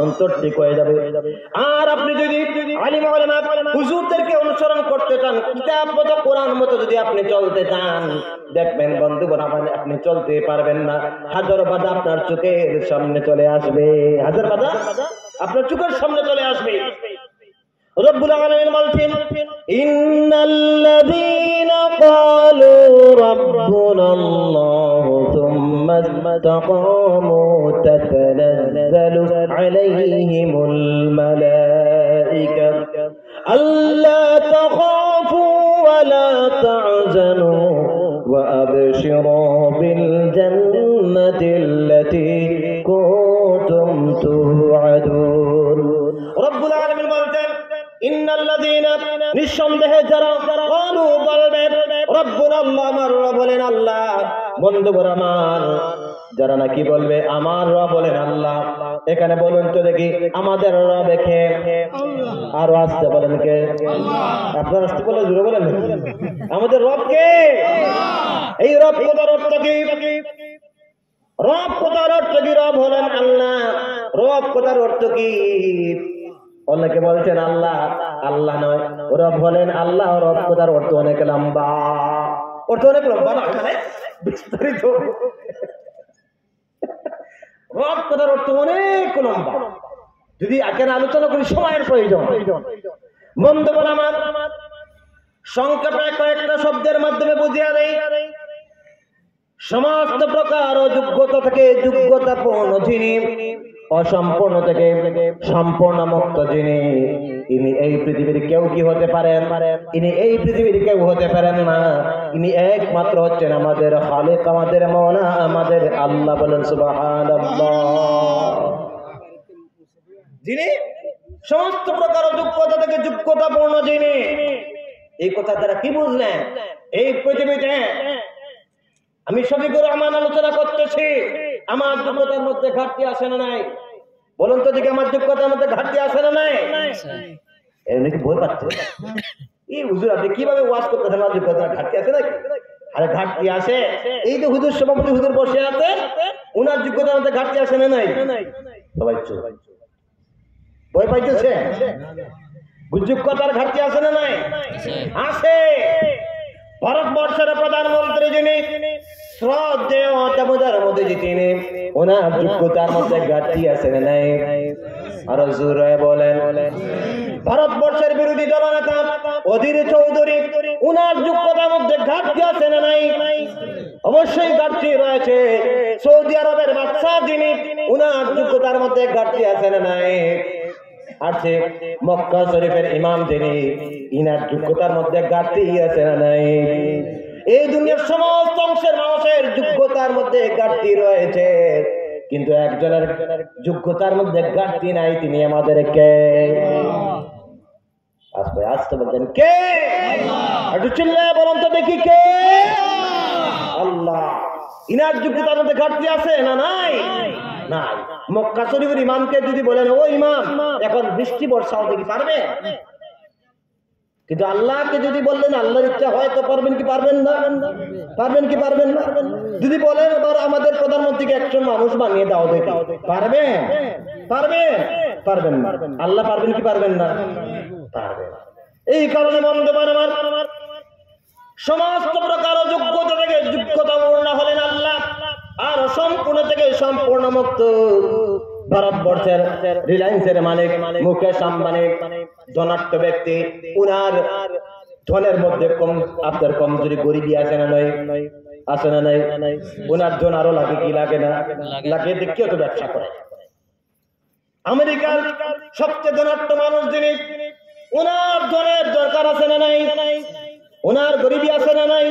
অন্তর ঠিক হয়ে যাবে। আর আপনি যদি আলিম ওলামা হুজুরদেরকে অনুসরণ করতে চান, কিতাব মতো কোরআন মতো যদি আপনি চলতে চান, দেখবেন বন্ধুগণ আপনি চলতে পারবেন না। হাজার বাধা আপনার চোখের সামনে চলে আসবে, হাজার বাধা আপনার চোখের সামনে চলে আসবে। রব্বুল আলামিন বলছেন, ইন্নাল্লাযীনা ক্বালু রাব্বুনাল্লাহু সুম্মা ইসতাকামু তাতানাজ্জালু আলাইহিমুল মালাঈকা আল্লা তাখাফু ওয়া লা তাহজানু ওয়া আবশিরু বিল জান্নাতিল্লাতী কুনতুম তুআদুন। রব্বুল আলামিন বলছেন, ইন্নাল্লাযীনা নিঃসন্দেহে যারা ক্বালু বলবেন রব্বুনা আল্লাহ, আমার রব বলেন আল্লাহ। বন্ধুগণ আমার, যারা নাকি বলবে আমার রব বলেন আল্লাহ, এখানে বলুন তো দেখি আমাদের রব কে? আরো আসতে বলেন কে? আপনার আসতে বলে জুড়ে বলেন আমাদের রব কে? এই রব কথার অর্থ কি? রব কথার অর্থ কি? রব হলেন আল্লাহ। রব কথার অর্থ কি? অনেকে বলছেন আল্লাহ, আল্লাহ নয়, রব হলেন আল্লাহ। রব কথার অর্থ অনেক লম্বা, অর্থ অনেক লম্বা না, বিস্তারিত। রব কথার অর্থ অনেক লম্বা, যদি আগে আলোচনা করি সময়ের প্রয়োজন। বন্ধুগণ আমার, সংক্ষেপে কয়েকটা শব্দের মাধ্যমে বুঝিয়ে দেই। সমস্ত প্রকার যোগ্যতা থেকে যোগ্যতাপূর্ণ যিনি, অসম্পূর্ণ থেকে সম্পূর্ণ মুক্ত যিনি, ইনি এই পৃথিবীর কেউ কি হতে পারেন? ইনি এই পৃথিবীর কেউ হতে পারেন না। ইনি একমাত্র হচ্ছেন আমাদের খালিক, আমাদের মওলা, আমাদের আল্লাহ। বলেন সুবহানাল্লাহ। যিনি সমস্ত প্রকার যোগ্যতা থেকে যোগ্যতাপূর্ণ যিনি। এই কথা দ্বারা কি বুঝলেন? এই পৃথিবীতে আমি শফিকুর রহমান আলোচনা করতেছি, আমার যোগ্যতার মধ্যে ঘাটতি আছে না নাই? বলুন তো দেখি, আমার যোগ্যতার মধ্যে ঘাটতি আছে না নাই? এমনি ভয় পাচ্ছে এই হুজুর, আপনি কিভাবে ওয়াজ করতেছেন? আমার যোগ্যতার ঘাটতি আছে নাকি? আরে ঘাটতি আছে। এই যে হুজুর সভাপতি হুজুর বসে আছে, উনার যোগ্যতার মধ্যে ঘাটতি আছে না নাই? সবাই চুপ, ভয় পাইতেছে। যোগ্যতার ঘাটতি আছে না নাই? আছে। ভারতবর্ষের প্রধানমন্ত্রী যিনি, শ্রদ্ধেয় দামোদর মোদীজি, তিনি, ওনার যোগ্যতার মধ্যে ঘাটতি আছে না নাই? আরো জোরে বলেন। ভারতবর্ষের বিরোধী দলনেতা অধীর চৌধুরী, ওনার যোগ্যতার মধ্যে ঘাটতি আছে না নাই? অবশ্যই ঘাটতি রয়েছে। সৌদি আরবের বাদশাহ যিনি, ওনার যোগ্যতার মধ্যে ঘাটতি আছে না নাই? আছে। মক্কা শরীফের ইমাম যিনি, ইনার যোগ্যতার মধ্যে ঘাটতি আছে না নাই? এই দুনিয়ার সমস্ত অংশের মানুষের যোগ্যতার মধ্যে ঘাটতি রয়েছে, কিন্তু একজনের যোগ্যতার মধ্যে ঘাটতি নাই। তিনি আমাদের কে? আসতে বলতেন কে? একটু চিল্লায় বলুন তো দেখি কে? আল্লাহ। ইনার যোগ্যতার মধ্যে ঘাটতি আছে না নাই? নাই। মক্কা শরীফের ইমামকে যদি বলেন ও ইমাম এখন বৃষ্টি বর্ষাও, দেখি পারবে? কিন্তু আল্লাহকে যদি বললেন আল্লাহর ইচ্ছা হয় তো পারবেন কি পারবেন না? পারবেন কি পারবেন না? যদি বলেন এবার আমাদের প্রধানমন্ত্রীকে একজন মানুষ বানিয়ে দাও, দেখি পারবেন? পারবেন? পারবেন না। আল্লাহ পারবেন কি পারবেন না? পারবেন। এই কারণে বন্ধুগণ আমার, সমস্ত প্রকার যোগ্যতা থেকে যোগ্যতাপূর্ণ হলেন আল্লাহ, আর সম্পূর্ণ থেকে সম্পূর্ণ মুক্ত ভারতবর্ষের রিলায়েন্সের মালিক মুকেশ আম্বানি, ধনাঢ্য ব্যক্তি। উনার ধনের মধ্যে আপনার কমজোরি গরিবী আছে না নাই? আছে না নাই? উনার ধন আরো লাগে কি লাগে না? লাগে। দেখিও তো ব্যবসা করে। আমেরিকার সবচেয়ে ধনাঢ্য মানুষ যিনি, উনার ধনের দরকার আছে না নাই? উনার গরিবী আছে না নাই?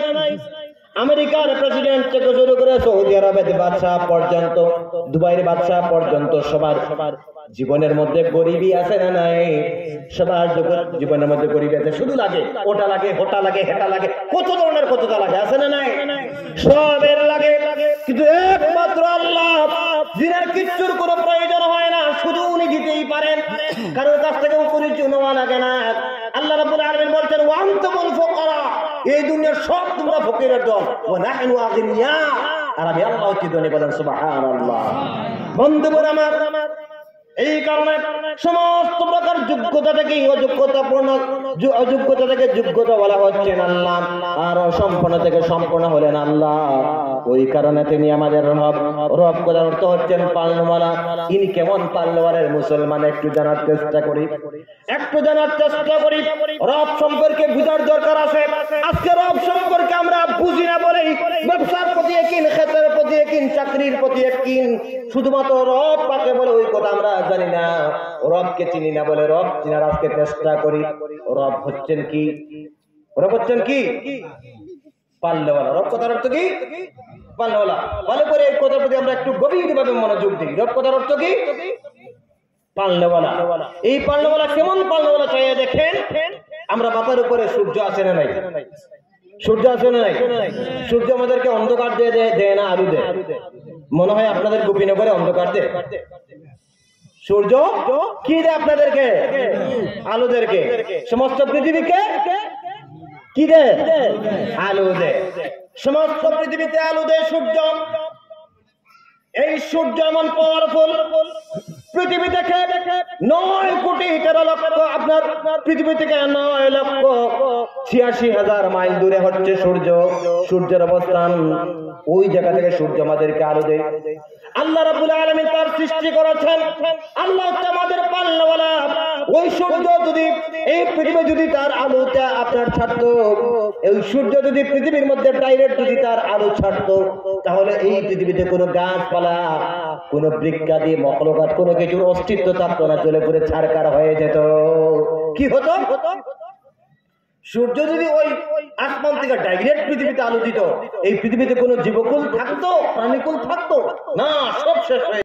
আমেরিকার প্রেসিডেন্ট থেকে শুরু করে সৌদি আরবের বাদশাহ পর্যন্ত, দুবাইয়ের বাদশাহ পর্যন্ত সবার জীবনের মধ্যে গরিবী আছে না নাই? সবার জীবনের মধ্যে গরিবী আছে। শুধু লাগে ওটা লাগে, হোটা লাগে, হেটা লাগে, কত ধরনের কতটা লাগে, আছে না নাই? সবের লাগে। কিন্তু একমাত্র আল্লাহ, যিনার কিচ্ছুর কোনো প্রয়োজন হয় না, শুধু উনি দিতেই পারেন, কারোর কাছ থেকে পরিচয় নেওয়া লাগে না। আল্লাহ রাব্বুল আলামিন বলছেন ওয়া আনতুমুল ফুকারা, এই দুনিয়ার সব তোমরা ফকিরের দল, ওয়া নাহনু আগনিয়া, আর আমি আল্লাহ কি ধনী। বলেন সুবহানাল্লাহ। বন্ধুগণ আমার, এই কারণে সমস্ত প্রকার যোগ্যতা থেকে অযোগ্যতা থেকে যোগ্যতা বলা হচ্ছেন আল্লাহ, আর অসম্পন্ন থেকে সম্পন্ন হলেন আল্লাহ। ওই কারণে তিনি আমাদের রব কথার অর্থ হচ্ছেন পালনওয়ালা। ইনি কেমন পালনওয়ালার মুসলমান একটু জানার চেষ্টা করি, রব সম্পর্কে বুঝার দরকার আছে। আজকে রব সম্পর্কে আমরা বুঝি না বলেই ব্যবসার প্রতি একদিন, ক্ষেতের প্রতি একদিন, চাকরির প্রতি একদিন, শুধুমাত্র রব পাকে বলে ওই কথা আমরা জানি না, রবকে চিনি না বলে রব চিনার আজকে চেষ্টা করি। রব হচ্ছেন কি? রব হচ্ছেন কি? পালনেওয়ালা। রব কথার অর্থ কি? পালনেওয়ালা। ভালো করে এই কথার প্রতি আমরা একটু গভীরভাবে মনোযোগ দিই। রব কথার অর্থ কি? পালনেওয়ালা। এই পালনেওয়ালা কেমন পালনেওয়ালা চাইয়ে দেখেন। আমরা মাথার উপরে সূর্য আছে না নাই? সূর্য আছে না নাই? সূর্য আমাদেরকে অন্ধকার দেয় না আলু দেয়? মনে হয় আপনাদের গোপীনগরে অন্ধকার দেয়। সূর্য কি দেয় আপনাদেরকে? আলোদেরকে। সমস্ত পৃথিবীকে কি দেয়? আলো দেয়। সমস্ত পৃথিবীতে আলো দেয় সূর্য। এই সূর্য এমন পাওয়ারফুল, পৃথিবী থেকে 9,13,00,000 আপনার পৃথিবী থেকে 9,86,000 মাইল দূরে হচ্ছে সূর্য। সূর্যের অবস্থান ওই জায়গা থেকে সূর্য আমাদেরকে আলো দেয়। আল্লাহ রাব্বুল আলামিন তার সৃষ্টি করেছেন। আল্লাহ হচ্ছে আমাদের পালনেওয়ালা। ওই সূর্য যদি এই পৃথিবী যদি তার আলোটা আপনার ছাড়তো, এই সূর্য যদি পৃথিবীর মধ্যে ডাইরেক্ট যদি তার আলো ছাড়তো, তাহলে এই পৃথিবীতে কোনো গাছপালা, কোনো বৃক্ষাদি, মখলুকাত, কোনো কিছুর অস্তিত্ব থাকতো না, চলে পুরে ছারকার হয়ে যেত। কি হতো? সূর্য যদি ওই আসমান থেকে ডাইরেক্ট পৃথিবীতে আলো দিত, এই পৃথিবীতে কোনো জীবকুল থাকতো, প্রাণীকুল থাকতো না, সব শেষ হয়ে